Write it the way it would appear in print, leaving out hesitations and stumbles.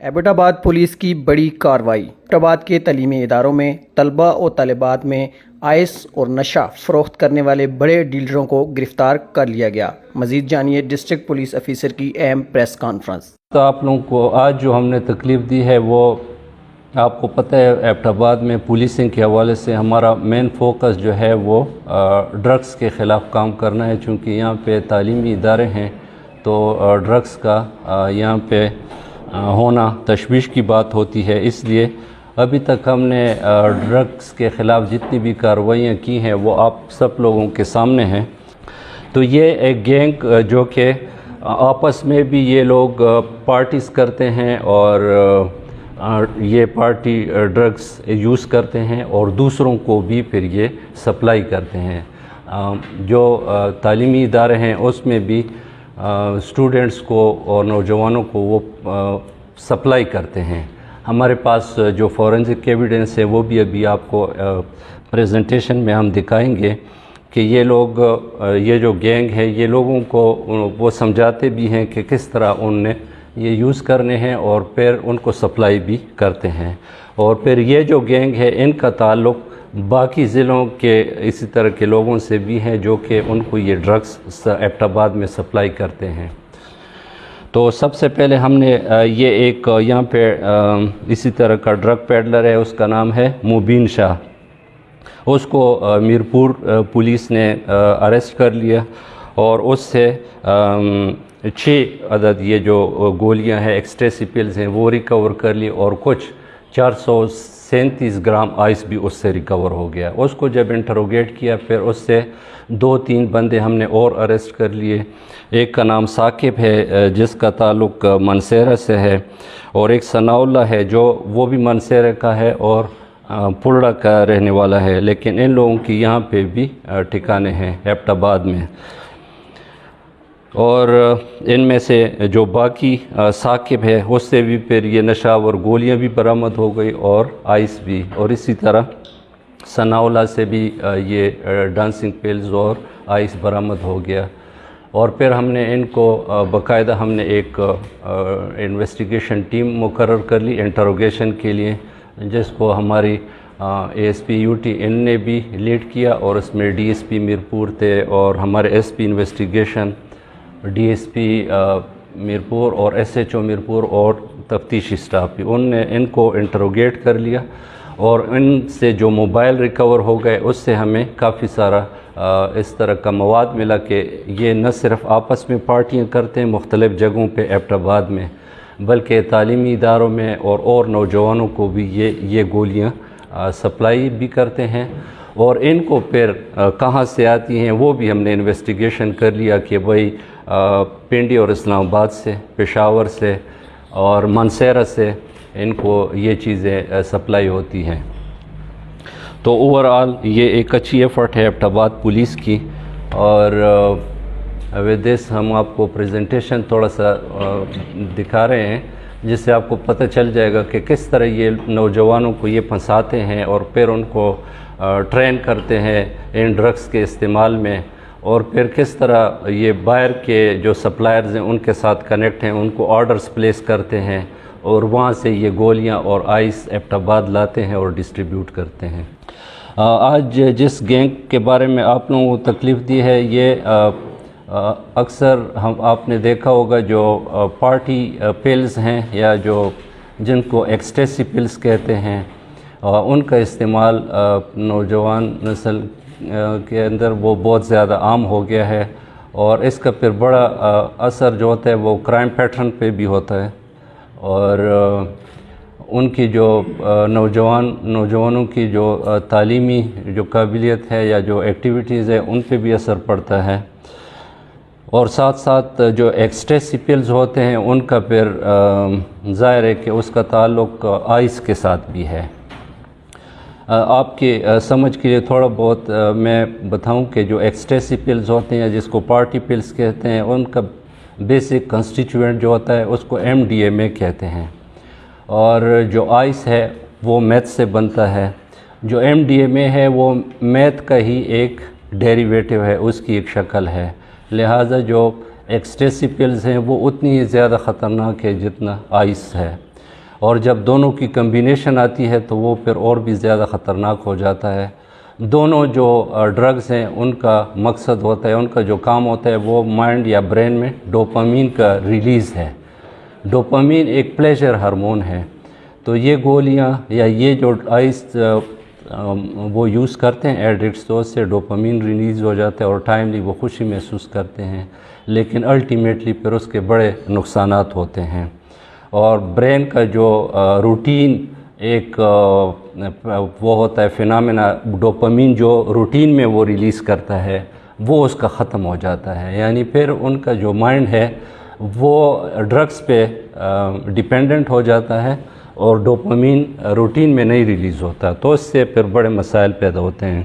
Abbott police کی بڑی کارروائی۔ ایبٹ کے تعلیمی اداروں میں طلباء و طالبات میں آئس اور نشہ فروخت کرنے والے بڑے ڈیلروں کو گرفتار کر لیا گیا۔ مزید جانیے ڈسٹرکٹ پولیس افیسر کی اہم پریس کانفرنس۔ تو آپ لوگوں کو آج جو ہم نے تکلیف دی ہے وہ آپ کو پتہ ہے، ایبٹ آباد میں پولیسنگ کے حوالے سے ہمارا مین فوکس جو ہے وہ ڈرگس کے خلاف کام کرنا ہے، چونکہ یہاں پہ تعلیمی ادارے ہیں تو ڈرگس کا یہاں پہ ہونا تشویش کی بات ہوتی ہے۔ اس لیے ابھی تک ہم نے ڈرگس کے خلاف جتنی بھی کارروائیاں کی ہیں وہ آپ سب لوگوں کے سامنے ہیں۔ تو یہ ایک گینگ جو کہ آپس میں بھی یہ لوگ پارٹیز کرتے ہیں اور یہ پارٹی ڈرگس یوز کرتے ہیں اور دوسروں کو بھی پھر یہ سپلائی کرتے ہیں۔ جو تعلیمی ادارے ہیں اس میں بھی اسٹوڈنٹس کو اور نوجوانوں کو وہ سپلائی کرتے ہیں۔ ہمارے پاس جو فورنزک ایویڈنس ہے وہ بھی ابھی آپ کو پریزنٹیشن میں ہم دکھائیں گے کہ یہ لوگ، یہ جو گینگ ہے یہ لوگوں کو وہ سمجھاتے بھی ہیں کہ کس طرح ان نے یہ یوز کرنے ہیں اور پھر ان کو سپلائی بھی کرتے ہیں۔ اور پھر یہ جو گینگ ہے ان کا تعلق باقی ضلعوں کے اسی طرح کے لوگوں سے بھی ہیں جو کہ ان کو یہ ڈرگس ایبٹ آباد میں سپلائی کرتے ہیں۔ تو سب سے پہلے ہم نے یہ ایک یہاں پہ اسی طرح کا ڈرگ پیڈلر ہے، اس کا نام ہے مبین شاہ۔ اس کو میرپور پولیس نے اریسٹ کر لیا اور اس سے 6 عدد یہ جو گولیاں ہیں ایکسٹیسی پلز ہیں وہ ریکور کر لی اور کچھ 437 گرام آئس بھی اس سے ریکور ہو گیا۔ اس کو جب انٹروگیٹ کیا پھر اس سے 2-3 بندے ہم نے اور اریسٹ کر لیے۔ ایک کا نام ثاقب ہے جس کا تعلق منسیرہ سے ہے، اور ایک ثناء اللہ ہے جو وہ بھی منسیرہ کا ہے اور پلڑا کا رہنے والا ہے، لیکن ان لوگوں کی یہاں پہ بھی ٹھکانے ہیں ایبٹ آباد میں۔ اور ان میں سے جو باقی ثاقب ہے اس سے بھی پھر یہ نشاور گولیاں بھی برآمد ہو گئی اور آئس بھی، اور اسی طرح ثناء اللہ سے بھی یہ ڈانسنگ پلز اور آئس برآمد ہو گیا۔ اور پھر ہم نے ان کو باقاعدہ ہم نے ایک انویسٹیگیشن ٹیم مقرر کر لی انٹروگیشن کے لیے، جس کو ہماری A S P U T ان نے بھی لیڈ کیا، اور اس میں ڈی ایس پی میرپور تھے اور ہمارے S P investigation, D S P Mirpur اور ایس ایچ او میرپور اور تفتیشی سٹاف بھی، ان نے ان کو انٹروگیٹ کر لیا اور ان سے جو موبائل ریکور ہو گئے اس سے ہمیں کافی سارا اس طرح کا مواد ملا کہ یہ نہ صرف آپس میں پارٹیاں کرتے ہیں مختلف جگہوں پہ ایبٹ آباد میں، بلکہ تعلیمی اداروں میں اور نوجوانوں کو بھی یہ گولیاں سپلائی بھی کرتے ہیں۔ اور ان کو پھر کہاں سے آتی ہیں وہ بھی ہم نے انویسٹیگیشن کر لیا کہ بھائی پنڈی اور اسلام آباد سے، پشاور سے اور منسیرہ سے ان کو یہ چیزیں سپلائی ہوتی ہیں۔ تو اوورآل یہ ایک اچھی ایفرٹ ہے ایبٹ آباد پولیس کی، اور ود دس ہم آپ کو پریزنٹیشن تھوڑا سا دکھا رہے ہیں جس سے آپ کو پتہ چل جائے گا کہ کس طرح یہ نوجوانوں کو یہ پھنساتے ہیں اور پھر ان کو ٹرین کرتے ہیں ان ڈرگس کے استعمال میں، اور پھر کس طرح یہ باہر کے جو سپلائرز ہیں ان کے ساتھ کنیکٹ ہیں، ان کو آرڈرز پلیس کرتے ہیں اور وہاں سے یہ گولیاں اور آئس ایبٹ آباد لاتے ہیں اور ڈسٹریبیوٹ کرتے ہیں۔ آج جس گینگ کے بارے میں آپ لوگوں کو تکلیف دی ہے یہ اکثر آپ نے دیکھا ہوگا جو پارٹی پلز ہیں یا جن کو ایکسٹیسی پلز کہتے ہیں، ان کا استعمال نوجوان نسل کے اندر وہ بہت زیادہ عام ہو گیا ہے، اور اس کا پھر بڑا اثر جو ہوتا ہے وہ کرائم پیٹرن پہ بھی ہوتا ہے، اور ان کی جو نوجوانوں کی جو تعلیمی جو قابلیت ہے یا جو ایکٹیویٹیز ہے ان پہ بھی اثر پڑتا ہے، اور ساتھ ساتھ جو ایکسٹیسی پلز ہوتے ہیں ان کا پھر ظاہر ہے کہ اس کا تعلق آئس کے ساتھ بھی ہے۔ آپ کی سمجھ کے لیے تھوڑا بہت میں بتاؤں کہ جو ایکسٹیسی پلز ہوتے ہیں جس کو پارٹی پلز کہتے ہیں، ان کا بیسک کنسٹیچوئنٹ جو ہوتا ہے اس کو ایم ڈی ایم اے کہتے ہیں، اور جو آئس ہے وہ میتھ سے بنتا ہے۔ جو ایم ڈی ایم اے ہے وہ میتھ کا ہی ایک ڈیریویٹو ہے، اس کی ایک شکل ہے، لہٰذا جو ایکسٹیسی پلز ہیں وہ اتنی ہی زیادہ خطرناک ہے جتنا آئس ہے۔ اور جب دونوں کی کمبینیشن آتی ہے تو وہ پھر اور بھی زیادہ خطرناک ہو جاتا ہے۔ دونوں جو ڈرگز ہیں ان کا مقصد ہوتا ہے، ان کا جو کام ہوتا ہے وہ مائنڈ یا برین میں ڈوپامین کا ریلیز ہے۔ ڈوپامین ایک پلیجر ہارمون ہے، تو یہ گولیاں یا یہ جو آئس وہ یوز کرتے ہیں ایڈکٹس، تو اس سے ڈوپامین ریلیز ہو جاتا ہے اور ٹائملی وہ خوشی محسوس کرتے ہیں، لیکن الٹیمیٹلی پھر اس کے بڑے نقصانات ہوتے ہیں۔ اور برین کا جو روٹین ایک وہ ہوتا ہے فینامنا، ڈوپامین جو روٹین میں وہ ریلیز کرتا ہے وہ اس کا ختم ہو جاتا ہے، یعنی پھر ان کا جو مائنڈ ہے وہ ڈرگس پہ ڈیپینڈنٹ ہو جاتا ہے اور ڈوپامین روٹین میں نہیں ریلیز ہوتا، تو اس سے پھر بڑے مسائل پیدا ہوتے ہیں۔